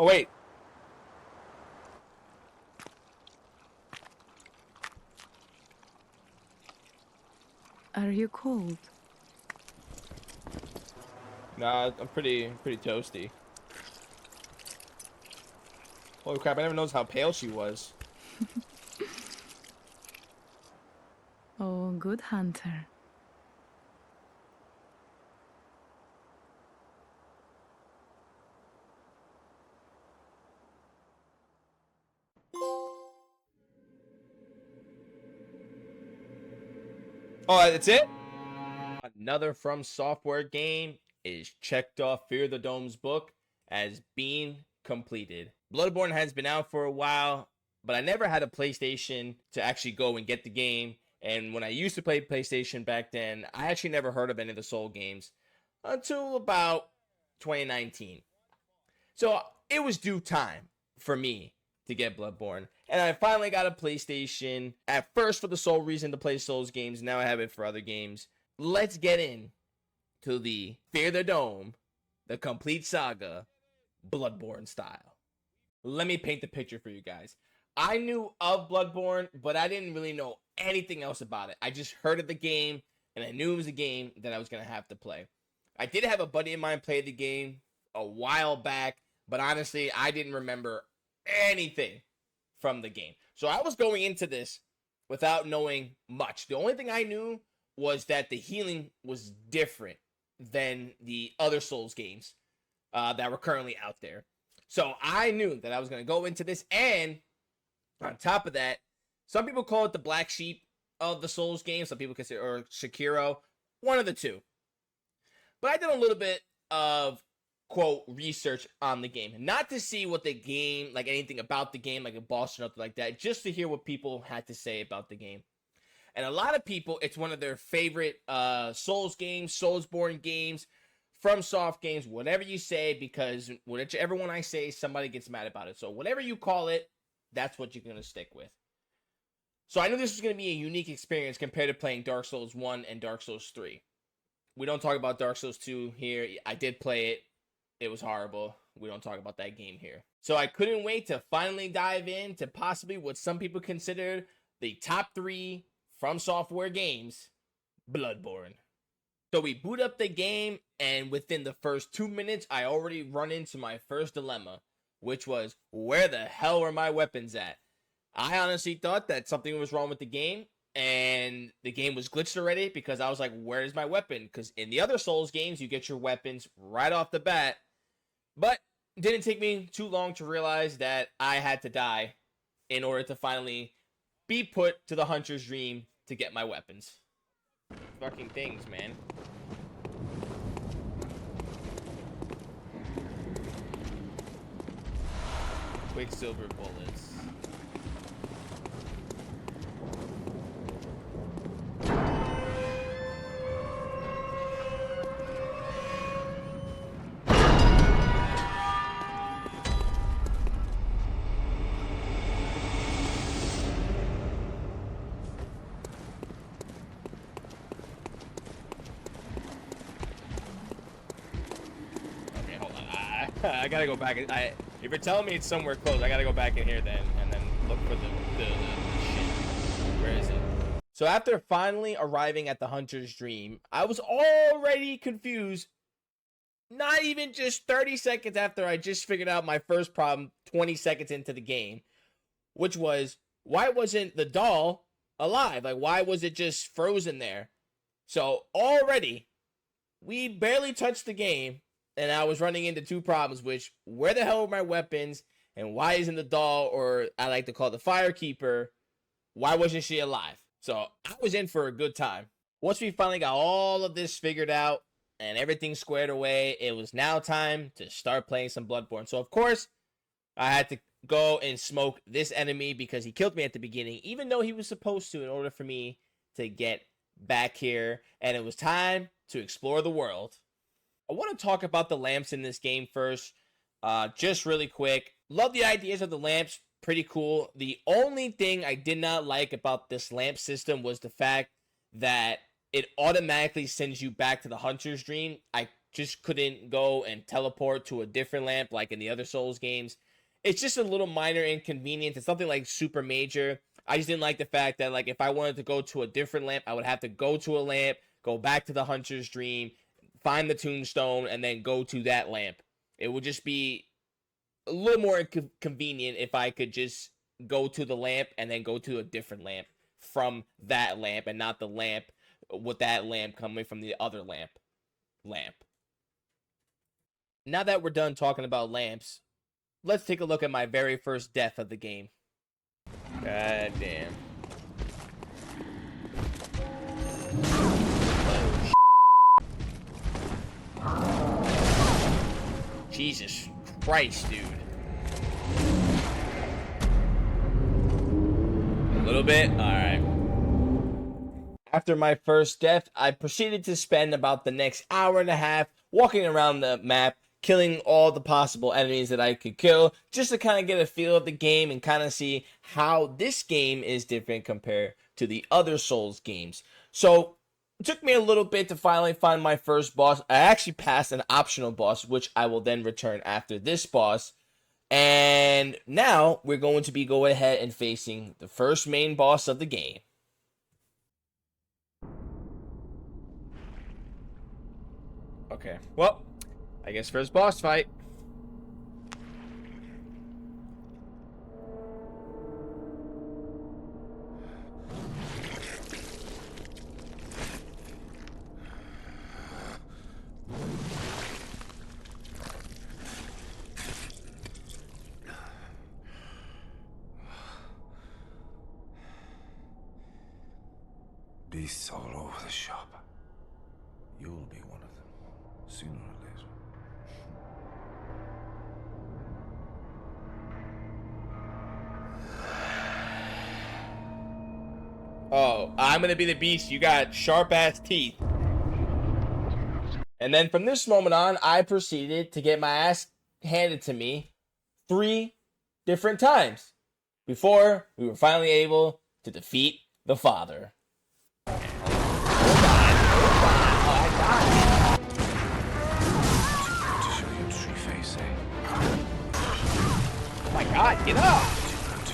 Oh, wait. Are you cold? Nah, I'm pretty toasty. Holy crap, I never noticed how pale she was. Oh, good hunter. Oh, that's it? Another FromSoftware game is checked off Fear the Dome's book as being completed. Bloodborne has been out for a while, but I never had a PlayStation to actually go and get the game. And when I used to play PlayStation back then, I actually never heard of any of the Soul games until about 2019. So it was due time for me to get Bloodborne. And I finally got a PlayStation, at first for the sole reason to play Souls games. Now I have it for other games. Let's get in to the Fear the Dome, the complete saga, Bloodborne style. Let me paint the picture for you guys. I knew of Bloodborne, but I didn't really know anything else about it. I just heard of the game, and I knew it was a game that I was going to have to play. I did have a buddy of mine play the game a while back, but honestly, I didn't remember anything from the game. So I was going into this without knowing much. The only thing I knew was that the healing was different than the other Souls games that were currently out there. So I knew that I was going to go into this, and on top of that, some people call it the black sheep of the Souls game. Some people consider or Sekiro, one of the two. But I did a little bit of quote research on the game, not to see what the game, like anything about the game, like a boss or nothing like that, just to hear what people had to say about the game. And a lot of people, it's one of their favorite Souls games, Soulsborne games, FromSoft games, whatever you say, because whichever one I say, somebody gets mad about it. So whatever you call it, that's what you're going to stick with. So I knew this was going to be a unique experience compared to playing Dark Souls 1 and Dark Souls 3. We don't talk about Dark Souls 2 here. I did play it. It was horrible. We don't talk about that game here. So I couldn't wait to finally dive into possibly what some people consider the top 3 FromSoftware games, Bloodborne. So we boot up the game, and within the first 2 minutes, I already run into my first dilemma, which was, where the hell are my weapons at? I honestly thought that something was wrong with the game, and the game was glitched already, because I was like, where is my weapon? Because in the other Souls games, you get your weapons right off the bat, but it didn't take me too long to realize that I had to die in order to finally be put to the hunter's dream to get my weapons. Fucking things, man. Quicksilver bullets. Okay, hold on. I gotta go back. If you're telling me it's somewhere close, I gotta go back in here then, and then look for the shit. Where is it? So after finally arriving at the hunter's dream, I was already confused. Not even just 30 seconds after I just figured out my first problem 20 seconds into the game, which was, why wasn't the doll alive? Like, why was it just frozen there? So already, we barely touched the game, and I was running into 2 problems, which, where the hell are my weapons, and why isn't the doll, or I like to call the firekeeper, why wasn't she alive? So I was in for a good time. Once we finally got all of this figured out and everything squared away, it was now time to start playing some Bloodborne. So of course, I had to go and smoke this enemy because he killed me at the beginning, even though he was supposed to, in order for me to get back here. And it was time to explore the world. I want to talk about the lamps in this game first, just really quick. Love the ideas of the lamps, pretty cool. The only thing I did not like about this lamp system was the fact that it automatically sends you back to the hunter's dream. I just couldn't go and teleport to a different lamp like in the other Souls games. It's just a little minor inconvenience. It's something like super major. I just didn't like the fact that like if I wanted to go to a different lamp, I would have to go to a lamp, go back to the Hunter's Dream, find the tombstone, and then go to that lamp. It would just be a little more convenient if I could just go to the lamp and then go to a different lamp from that lamp and not the lamp with that lamp coming from the other lamp. Now that we're done talking about lamps, let's take a look at my very first death of the game. God damn. Jesus Christ, dude. A little bit? Alright. After my first death, I proceeded to spend about the next hour and a half walking around the map, killing all the possible enemies that I could kill, just to kind of get a feel of the game and kind of see how this game is different compared to the other Souls games. So, it took me a little bit to finally find my first boss. I actually passed an optional boss, which I will then return after this boss. And now, we're going to be going ahead and facing the first main boss of the game. Okay, well, I guess first boss fight. Beasts all over the shop. You'll be one of them, sooner or later. Oh, I'm gonna be the beast. You got sharp-ass teeth. And then from this moment on, I proceeded to get my ass handed to me 3 different times before we were finally able to defeat the Father. Oh my god, get up!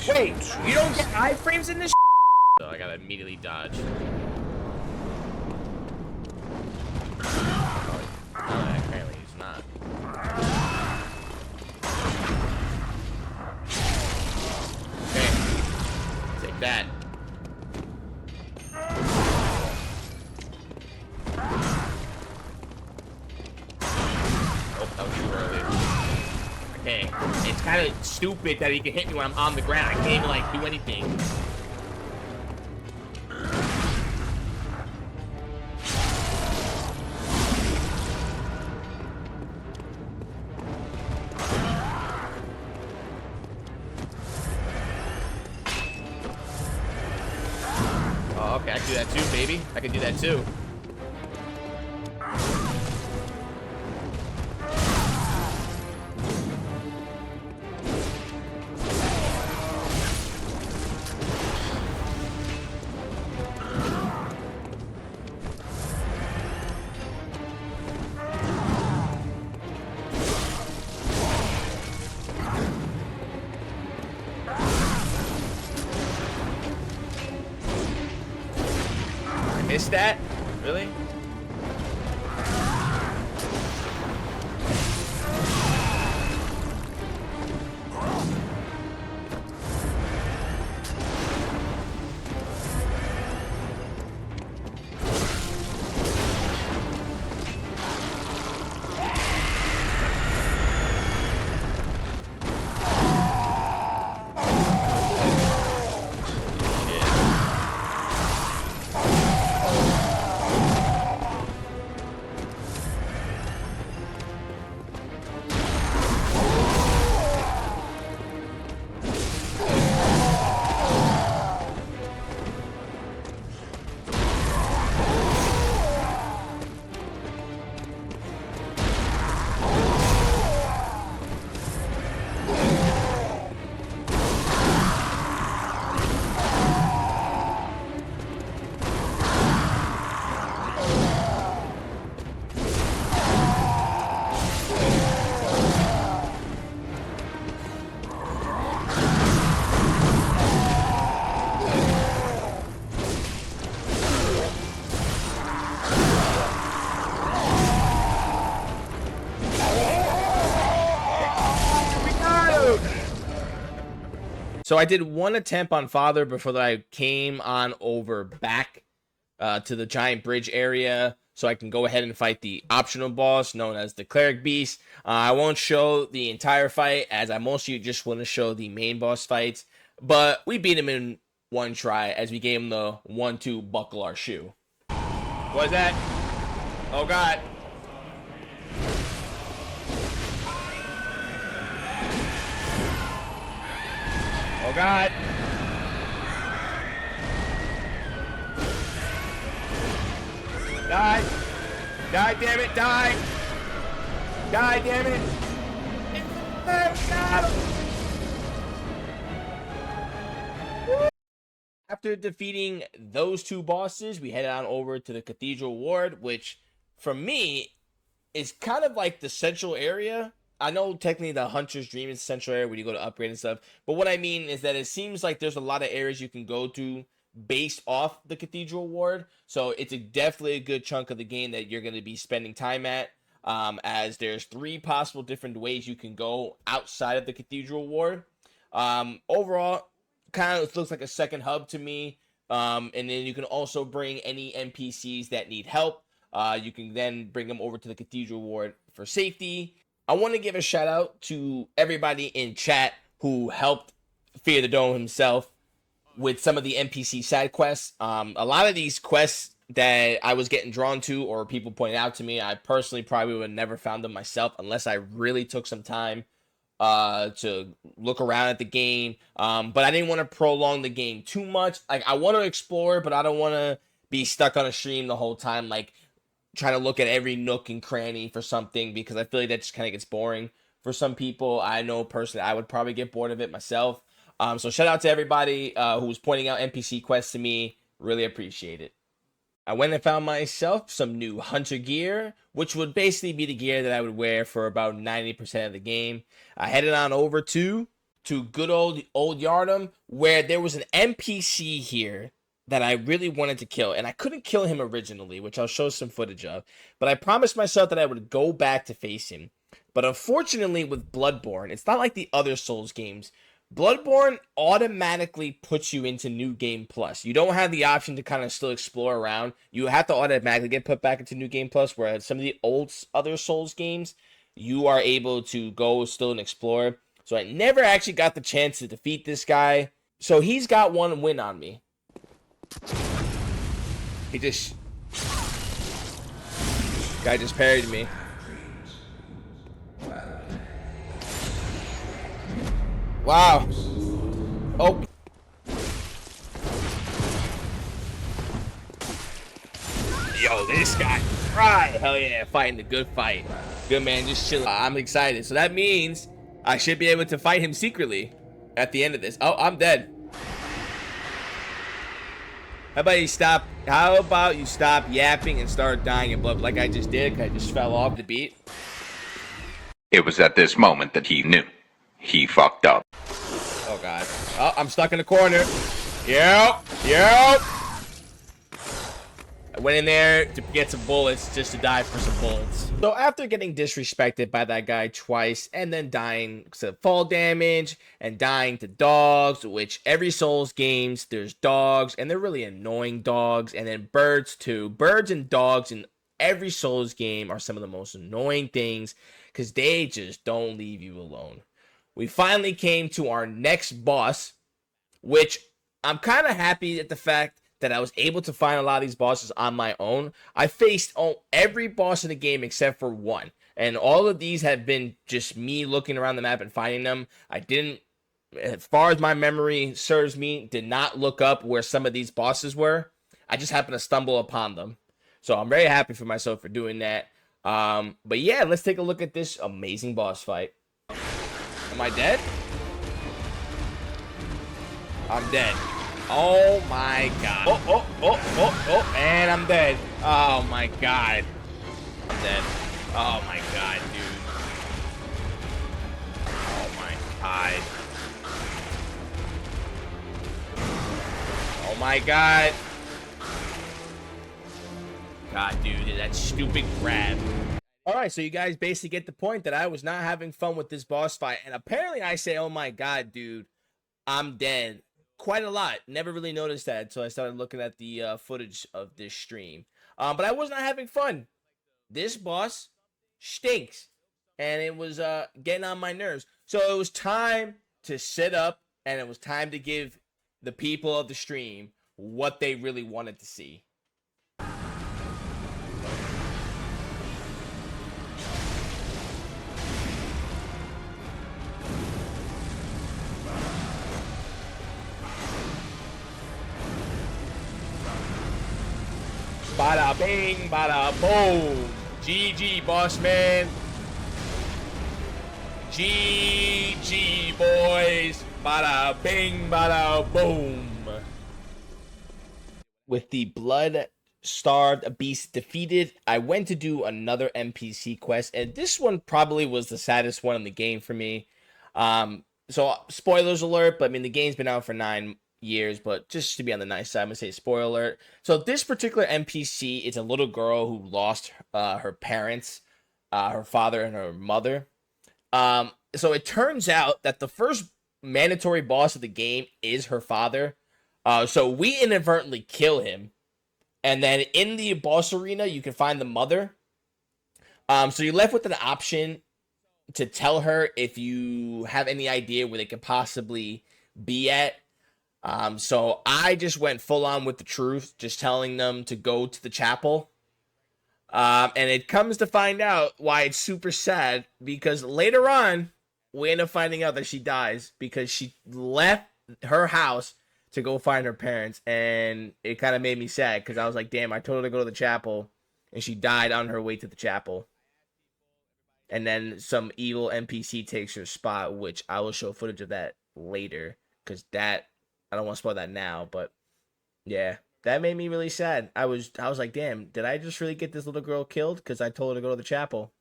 Wait, you don't get iframes in this? So I gotta immediately dodge. Apparently he's not. Okay, take that. Oh, that was too early. Okay, it's kind of stupid that he can hit me when I'm on the ground. I can't even like do anything. Oh, okay, I can do that too, baby. I can do that too. Missed that? Really? So I did one attempt on Father before I came on over back to the giant bridge area, so I can go ahead and fight the optional boss known as the Cleric Beast. I won't show the entire fight, as I mostly just want to show the main boss fights, but we beat him in one try as we gave him the 1-2 buckle our shoe. What's that? Oh god. Oh god. Die. Die, damn it, die. Die, damn it. After defeating those two bosses, we headed on over to the Cathedral Ward, which, for me, is kind of like the central area. I know technically the Hunter's Dream is the central area where you go to upgrade and stuff, but what I mean is that it seems like there's a lot of areas you can go to based off the Cathedral Ward, so it's definitely a good chunk of the game that you're going to be spending time at, as there's 3 possible different ways you can go outside of the Cathedral Ward. Overall, kind of looks like a second hub to me, and then you can also bring any NPCs that need help. You can then bring them over to the Cathedral Ward for safety. I want to give a shout out to everybody in chat who helped Fear the Dome himself with some of the NPC side quests. A lot of these quests that I was getting drawn to, or people pointed out to me, I personally probably would have never found them myself unless I really took some time to look around at the game. But I didn't want to prolong the game too much. Like, I want to explore, but I don't want to be stuck on a stream the whole time, like trying to look at every nook and cranny for something, because I feel like that just kind of gets boring for some people. I know personally I would probably get bored of it myself. So shout out to everybody who was pointing out NPC quests to me. Really appreciate it. I went and found myself some new hunter gear, which would basically be the gear that I would wear for about 90% of the game. I headed on over to good old Yharnam, where there was an NPC here that I really wanted to kill, and I couldn't kill him originally, which I'll show some footage of, but I promised myself that I would go back to face him. But unfortunately with Bloodborne, it's not like the other Souls games. Bloodborne automatically puts you into New Game Plus. You don't have the option to kind of still explore around. You have to automatically get put back into New Game Plus, whereas some of the old other Souls games, you are able to go still and explore. So I never actually got the chance to defeat this guy. So he's got one win on me. Guy just parried me. Wow. Oh. Yo, this guy. Right. Hell yeah, fighting the good fight. Good man, just chill. I'm excited. So that means I should be able to fight him secretly at the end of this. Oh, I'm dead. How about you stop yapping and start dying in blood like I just did? I just fell off the beat. It was at this moment that he knew. He fucked up. Oh god. Oh, I'm stuck in the corner. Yep. I went in there to get some bullets just to die for some bullets. So after getting disrespected by that guy twice and then dying to fall damage and dying to dogs, which every Souls games there's dogs and they're really annoying dogs, and then birds too. Birds and dogs in every Souls game are some of the most annoying things because they just don't leave you alone. We finally came to our next boss, which I'm kind of happy at the fact that I was able to find a lot of these bosses on my own. I faced every boss in the game except for one. And all of these have been just me looking around the map and finding them. I didn't, as far as my memory serves me, did not look up where some of these bosses were. I just happened to stumble upon them. So I'm very happy for myself for doing that. But yeah, let's take a look at this amazing boss fight. Am I dead? I'm dead. Oh my god. Oh, and I'm dead. Oh my god. I'm dead. Oh my god, dude. Oh my god. Oh my god. God, dude, that stupid grab. Alright, so you guys basically get the point that I was not having fun with this boss fight. And apparently I say, oh my god, dude, I'm dead quite a lot. Never really noticed that until I started looking at the footage of this stream. But I was not having fun. This boss stinks, and it was getting on my nerves. So it was time to sit up, and it was time to give the people of the stream what they really wanted to see. Bada bing, bada boom. GG, boss man. GG, boys. Bada bing, bada boom. With the blood-starved beast defeated, I went to do another NPC quest, and this one probably was the saddest one in the game for me. So spoilers alert, but I mean the game's been out for 9 years, but just to be on the nice side, I'm gonna say spoiler alert. So this particular NPC is a little girl who lost her parents, her father and her mother. So it turns out that the first mandatory boss of the game is her father. So we inadvertently kill him, and then in the boss arena you can find the mother. So you're left with an option to tell her if you have any idea where they could possibly be at. So I just went full on with the truth, just telling them to go to the chapel. And it comes to find out why it's super sad, because later on, we end up finding out that she dies because she left her house to go find her parents, and it kind of made me sad because I was like, damn, I told her to go to the chapel, and she died on her way to the chapel. And then some evil NPC takes her spot, which I will show footage of that later, because that, I don't want to spoil that now, but yeah, that made me really sad. I was like, damn, did I just really get this little girl killed because I told her to go to the chapel?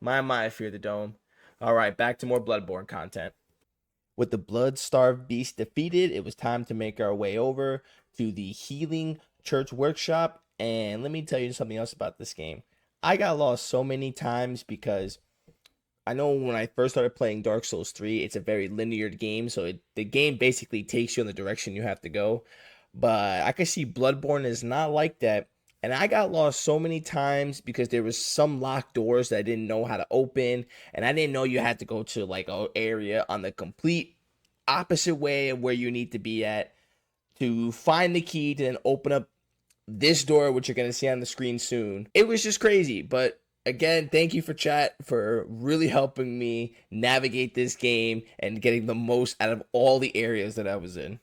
My, I fear the dome. All right, back to more Bloodborne content. With the blood-starved beast defeated, it was time to make our way over to the healing church workshop. And let me tell you something else about this game. I got lost so many times because I know when I first started playing Dark Souls 3, it's a very linear game, so the game basically takes you in the direction you have to go. But I can see Bloodborne is not like that. And I got lost so many times because there was some locked doors that I didn't know how to open, and I didn't know you had to go to like an area on the complete opposite way of where you need to be at to find the key to then open up this door, which you're going to see on the screen soon. It was just crazy, but again, thank you for chat for really helping me navigate this game and getting the most out of all the areas that I was in.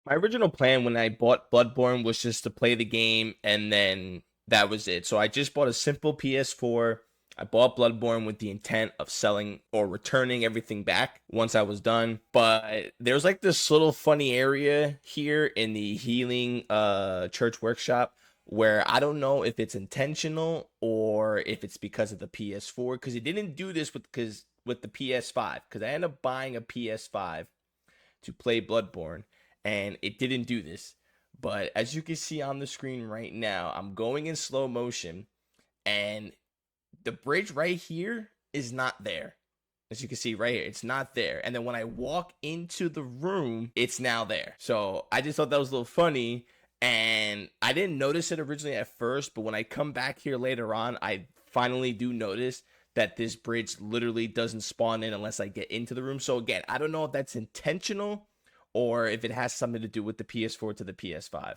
My original plan when I bought Bloodborne was just to play the game, and then that was it. So I just bought a simple PS4. I bought Bloodborne with the intent of selling or returning everything back once I was done. But there's like this little funny area here in the healing church workshop where I don't know if it's intentional or if it's because of the PS4, because it didn't do this with the PS5, because I ended up buying a PS5 to play Bloodborne, and it didn't do this. But as you can see on the screen right now, I'm going in slow motion, and the bridge right here is not there. As you can see right here, it's not there. And then when I walk into the room, it's now there. So I just thought that was a little funny, and I didn't notice it originally at first, but when I come back here later on, I finally do notice that this bridge literally doesn't spawn in unless I get into the room. So again, I don't know if that's intentional or if it has something to do with the PS4 to the PS5.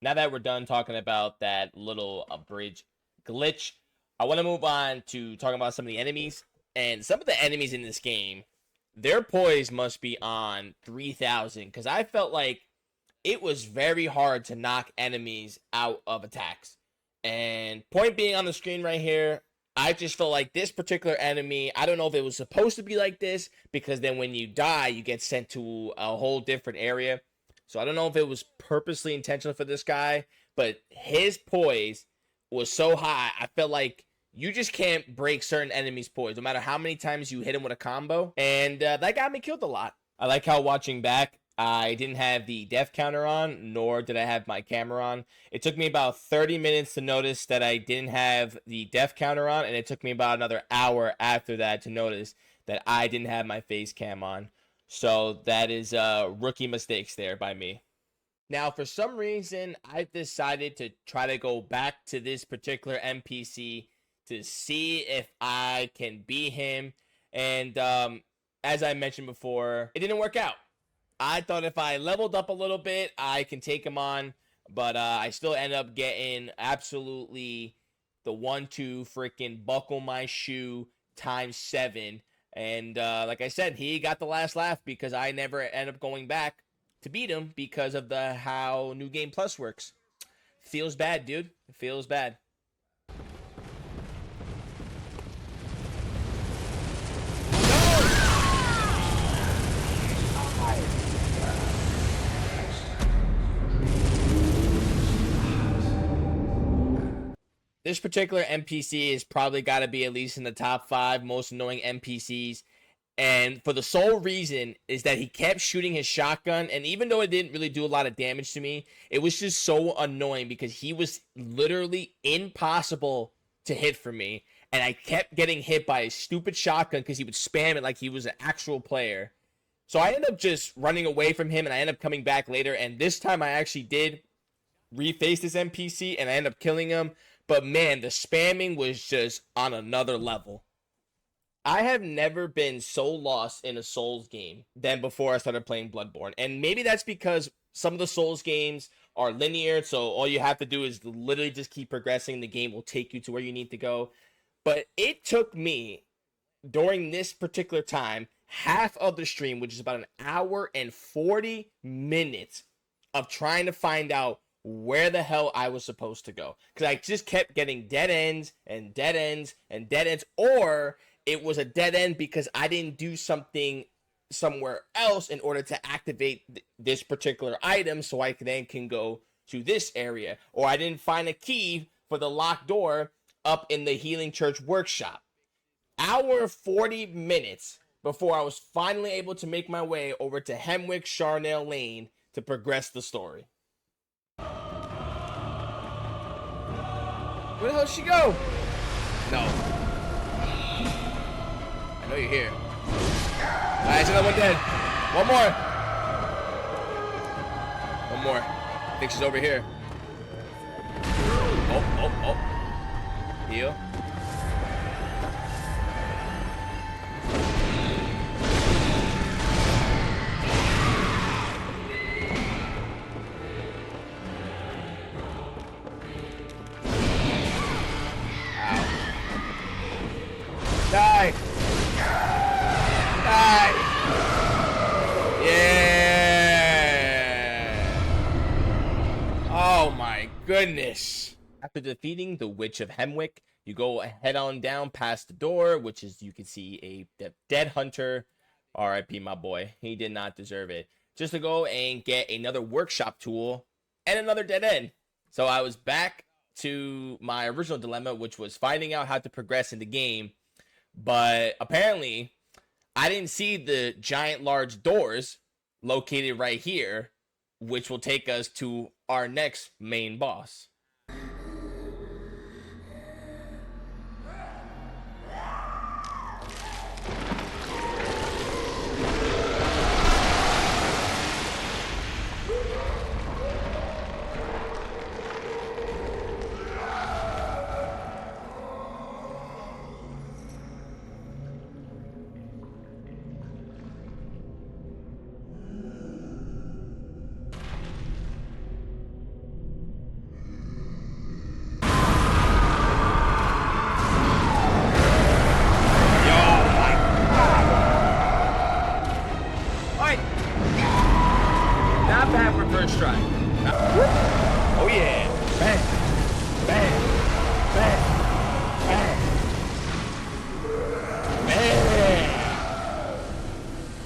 Now that we're done talking about that little bridge glitch, I want to move on to talking about some of the enemies. And some of the enemies in this game, their poise must be on 3,000, because I felt like it was very hard to knock enemies out of attacks. And point being on the screen right here, I just felt like this particular enemy, I don't know if it was supposed to be like this, because then when you die, you get sent to a whole different area. So I don't know if it was purposely intentional for this guy, but his poise was so high, I felt like you just can't break certain enemies' poise, no matter how many times you hit him with a combo. And that got me killed a lot. I like how watching back, I didn't have the death counter on, nor did I have my camera on. It took me about 30 minutes to notice that I didn't have the death counter on, and it took me about another hour after that to notice that I didn't have my face cam on. So that is rookie mistakes there by me. Now, for some reason, I've decided to try to go back to this particular NPC to see if I can beat him. And as I mentioned before, it didn't work out. I thought if I leveled up a little bit, I can take him on. But I still end up getting absolutely the 1-2 freaking buckle my shoe times 7. And like I said, he got the last laugh because I never end up going back to beat him because of the how New Game Plus works. Feels bad, dude. It feels bad. This particular NPC is probably got to be at least in the top 5 most annoying NPCs. And for the sole reason is that he kept shooting his shotgun. And even though it didn't really do a lot of damage to me, it was just so annoying because he was literally impossible to hit for me. And I kept getting hit by his stupid shotgun because he would spam it like he was an actual player. So I ended up just running away from him and I ended up coming back later. And this time I actually did reface this NPC and I ended up killing him. But man, the spamming was just on another level. I have never been so lost in a Souls game than before I started playing Bloodborne. And maybe that's because some of the Souls games are linear, so all you have to do is literally just keep progressing. The game will take you to where you need to go. But it took me, during this particular time, half of the stream, which is about an hour and 40 minutes of trying to find out where the hell I was supposed to go. Because I just kept getting dead ends and dead ends and dead ends, or it was a dead end because I didn't do something somewhere else in order to activate this particular item so I then can go to this area. Or I didn't find a key for the locked door up in the Healing Church workshop. Hour 40 minutes before I was finally able to make my way over to Hemwick Charnel Lane to progress the story. Where the hell did she go? No. I know you're here. Alright, it's another one dead. One more. One more. I think she's over here. Oh. Heal. Die! Die! Yeah! Oh my goodness! After defeating the Witch of Hemwick, you go head on down past the door, which is, you can see a dead hunter. R.I.P. my boy. He did not deserve it. Just to go and get another workshop tool and another dead end. So I was back to my original dilemma, which was finding out how to progress in the game. But apparently, I didn't see the giant large doors located right here, which will take us to our next main boss. Not bad for first try. Oh yeah. Bang. Bang. Bang. Bang.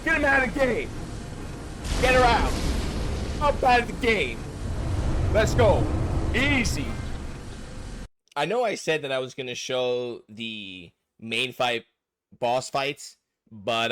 Get him out of the game. Get her out. Up out of the game. Let's go. Easy. I know I said that I was going to show the main fight boss fights, but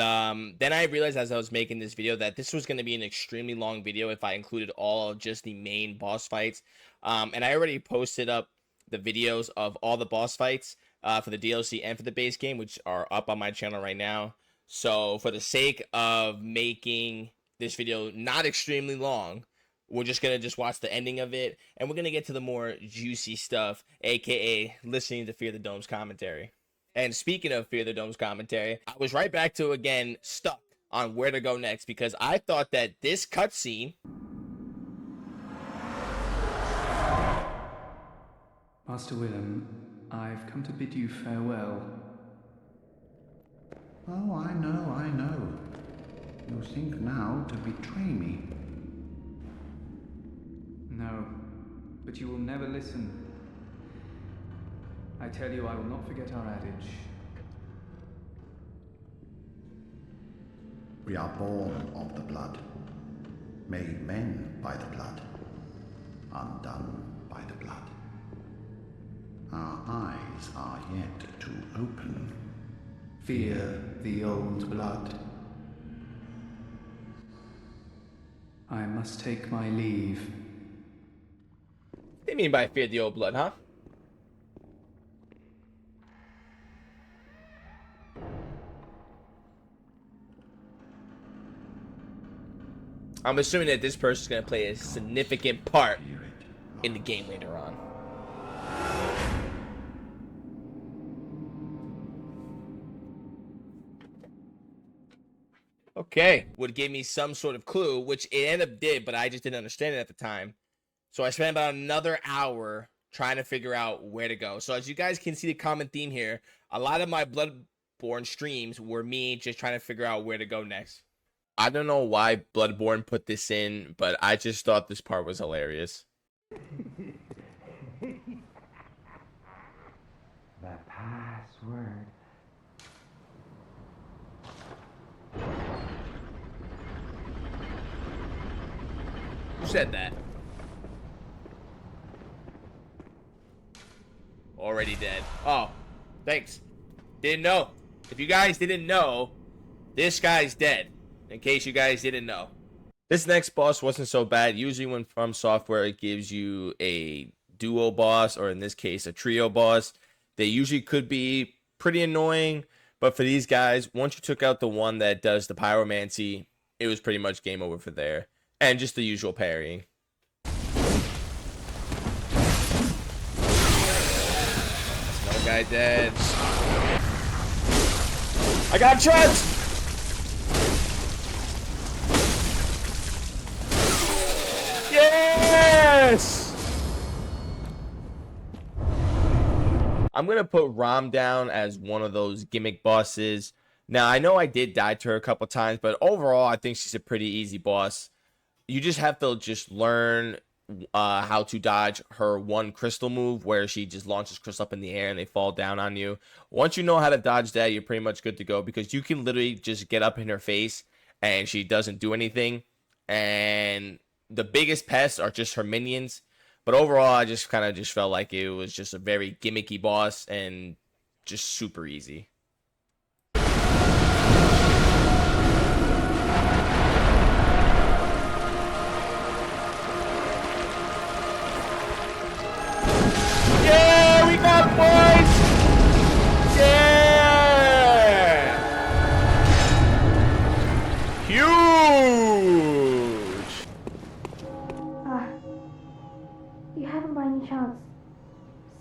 then I realized as I was making this video that this was going to be an extremely long video if I included all of just the main boss fights. And I already posted up the videos of all the boss fights for the DLC and for the base game, which are up on my channel right now. So for the sake of making this video not extremely long, we're just going to just watch the ending of it, and we're going to get to the more juicy stuff, aka listening to Fear the Dome's commentary. And speaking of Fear the Dome's commentary, I was right back to, again, stuck on where to go next, because I thought that this cutscene... Master Willem, I've come to bid you farewell. Oh, I know. You think now to betray me. No, but you will never listen. I tell you, I will not forget our adage. We are born of the blood, made men by the blood, undone by the blood. Our eyes are yet to open. Fear the old blood. I must take my leave. They mean by fear the old blood, huh? I'm assuming that this person's going to play a significant part in the game later on. Okay, would give me some sort of clue, which it ended up did, but I just didn't understand it at the time. So I spent about another hour trying to figure out where to go. So as you guys can see the common theme here, a lot of my Bloodborne streams were me just trying to figure out where to go next. I don't know why Bloodborne put this in, but I just thought this part was hilarious. The password. Who said that? Already dead. Oh, thanks. Didn't know. If you guys didn't know, this guy's dead. In case you guys didn't know. This next boss wasn't so bad. Usually when FromSoftware it gives you a duo boss, or in this case a trio boss, they usually could be pretty annoying. But for these guys, once you took out the one that does the pyromancy, it was pretty much game over for there. And just the usual parrying. Another guy dead. I got trapped! Yes! I'm going to put Rom down as one of those gimmick bosses. Now, I know I did die to her a couple times, but overall, I think she's a pretty easy boss. You just have to just learn how to dodge her one crystal move where she just launches crystal up in the air and they fall down on you. Once you know how to dodge that, you're pretty much good to go, because you can literally just get up in her face and she doesn't do anything. And the biggest pests are just her minions. But overall, I just kind of just felt like it was just a very gimmicky boss and just super easy. Yeah, we got boys! Yeah! Huge! You haven't by any chance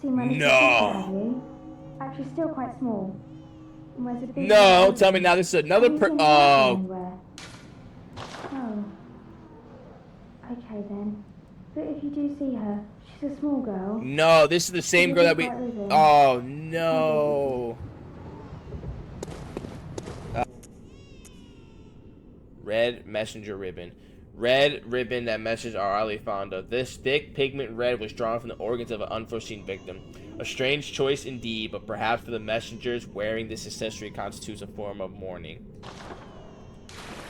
seen my little No. sister, have you? Actually, still quite small. And wears a big No, baby. tell me now this is another Have you seen her oh. anywhere? Oh. Okay then. But if you do see her, she's a small girl. No, this is the same girl that we... Oh, no. Red messenger ribbon. Red ribbon that messages are highly fond of. This thick pigment red was drawn from the organs of an unforeseen victim. A strange choice indeed, but perhaps for the messengers, wearing this accessory constitutes a form of mourning.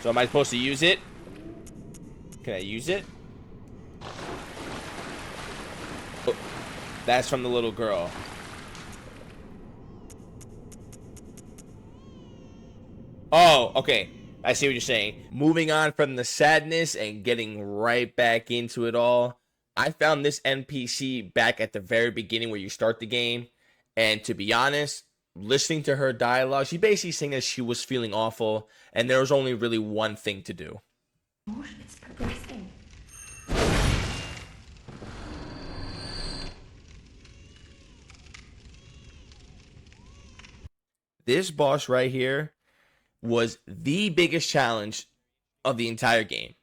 So am I supposed to use it? Can I use it? Oh, that's from the little girl. Oh, okay. I see what you're saying. Moving on from the sadness and getting right back into it all. I found this NPC back at the very beginning where you start the game. And to be honest, listening to her dialogue, she basically saying that she was feeling awful and there was only really one thing to do. This boss right here was the biggest challenge of the entire game.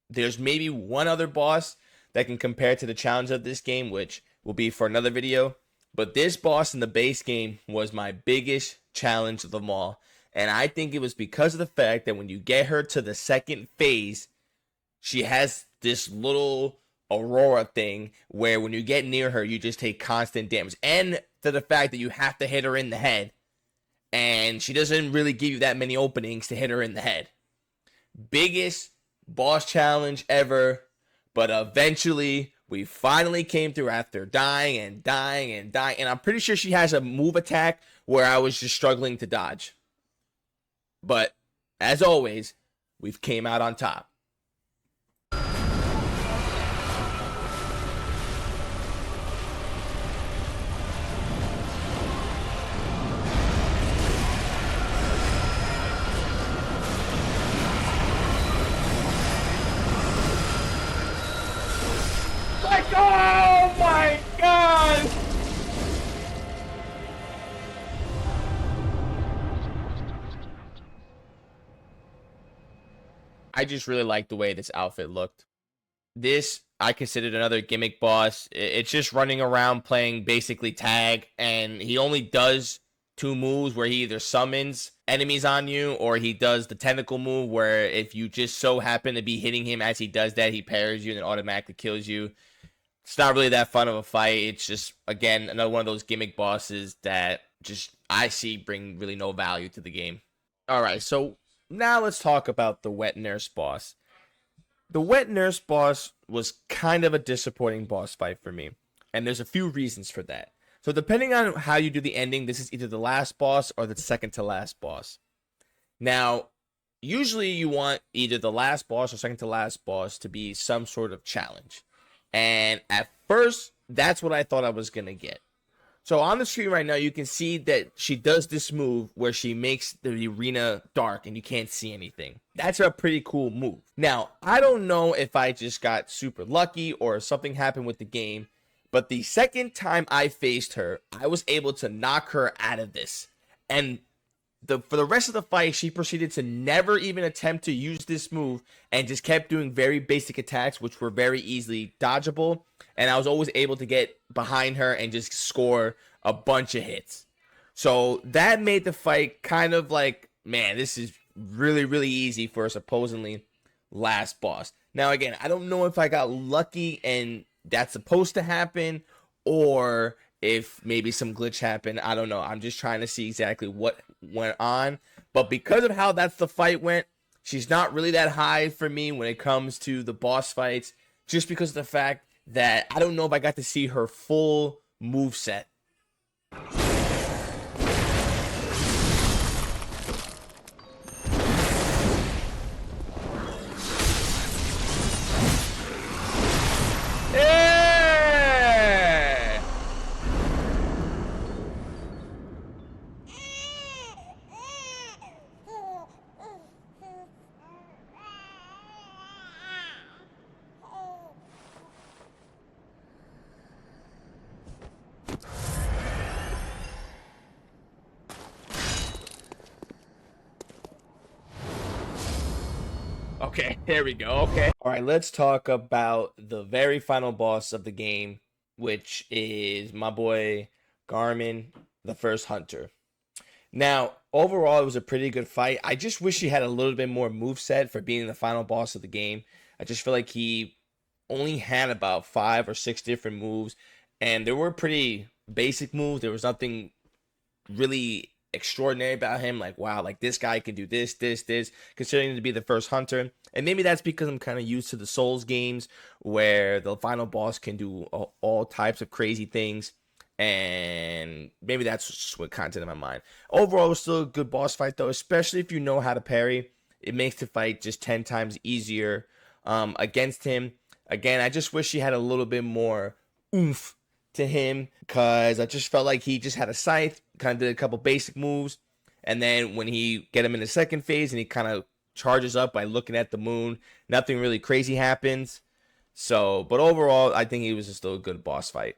There's maybe one other boss that can compare to the challenge of this game, which will be for another video. But this boss in the base game was my biggest challenge of them all. And I think it was because of the fact that when you get her to the second phase, she has this little aurora thing where when you get near her, you just take constant damage. And to the fact that you have to hit her in the head. And she doesn't really give you that many openings to hit her in the head. Biggest boss challenge ever. But eventually, we finally came through after dying and dying and dying. And I'm pretty sure she has a move attack where I was just struggling to dodge. But, as always, we've came out on top. Oh my god! I just really like the way this outfit looked. This, I considered another gimmick boss. It's just running around playing basically tag, and he only does two moves where he either summons enemies on you or he does the tentacle move where if you just so happen to be hitting him as he does that, he parries you and then automatically kills you. It's not really that fun of a fight. It's just, again, another one of those gimmick bosses that just I see bring really no value to the game. Alright, so now let's talk about the wet nurse boss. The wet nurse boss was kind of a disappointing boss fight for me. And there's a few reasons for that. So depending on how you do the ending, this is either the last boss or the second to last boss. Now, usually you want either the last boss or second to last boss to be some sort of challenge. And at first, that's what I thought I was going to get. So on the screen right now, you can see that she does this move where she makes the arena dark and you can't see anything. That's a pretty cool move. Now, I don't know if I just got super lucky or something happened with the game, but the second time I faced her, I was able to knock her out of this. And for the rest of the fight, she proceeded to never even attempt to use this move and just kept doing very basic attacks, which were very easily dodgeable. And I was always able to get behind her and just score a bunch of hits. So that made the fight kind of like, man, this is really, really easy for a supposedly last boss. Now, again, I don't know if I got lucky and that's supposed to happen or if maybe some glitch happened. I don't know. I'm just trying to see exactly what went on. But because of how that's the fight went, she's not really that high for me when it comes to the boss fights. Just because of the fact that I don't know if I got to see her full moveset. Okay, there we go. Okay. All right, let's talk about the very final boss of the game, which is my boy Garmin, the first hunter. Now, overall, it was a pretty good fight. I just wish he had a little bit more moveset for being the final boss of the game. I just feel like he only had about 5 or 6 different moves, and they were pretty basic moves. There was nothing really extraordinary about him, like wow, like this guy can do this, considering him to be the first hunter. And maybe that's because I'm kind of used to the Souls games where the final boss can do all types of crazy things, and maybe that's just what content in my mind. Overall, it was still a good boss fight though, especially if you know how to parry. It makes the fight just 10 times easier against him. Again, I just wish he had a little bit more oomph to him because I just felt like he just had a scythe, kind of did a couple basic moves, and then when he get him in the second phase and he kind of charges up by looking at the moon, nothing really crazy happens. So, but overall, I think he was still a good boss fight.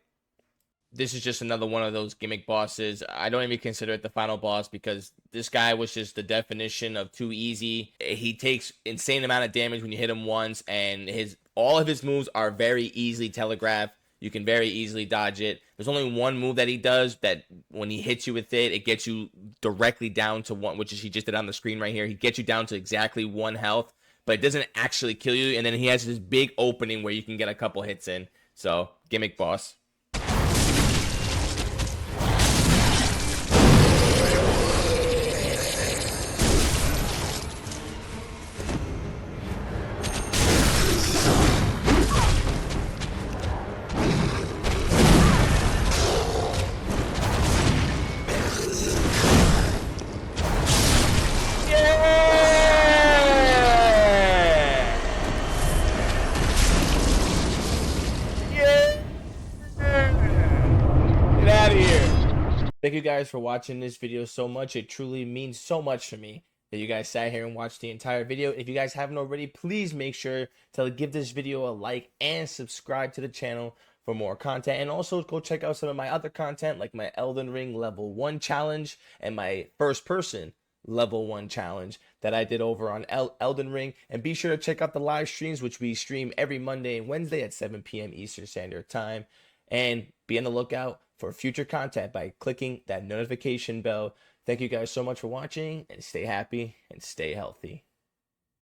This is just another one of those gimmick bosses. I don't even consider it the final boss because this guy was just the definition of too easy. He takes insane amount of damage when you hit him once, and all of his moves are very easily telegraphed. You can very easily dodge it. There's only one move that he does that when he hits you with it, it gets you directly down to one, which is he just did on the screen right here. He gets you down to exactly 1 health, but it doesn't actually kill you. And then he has this big opening where you can get a couple hits in. So, gimmick boss. Thank you guys for watching this video so much. It truly means so much to me that you guys sat here and watched the entire video. If you guys haven't already, please make sure to give this video a like and subscribe to the channel for more content. And also go check out some of my other content like my Elden Ring level 1 challenge and my first person level 1 challenge that I did over on Elden Ring. And be sure to check out the live streams, which we stream every Monday and Wednesday at 7 p.m. Eastern Standard Time. And be on the lookout for future content by clicking that notification bell. Thank you guys so much for watching, and stay happy and stay healthy.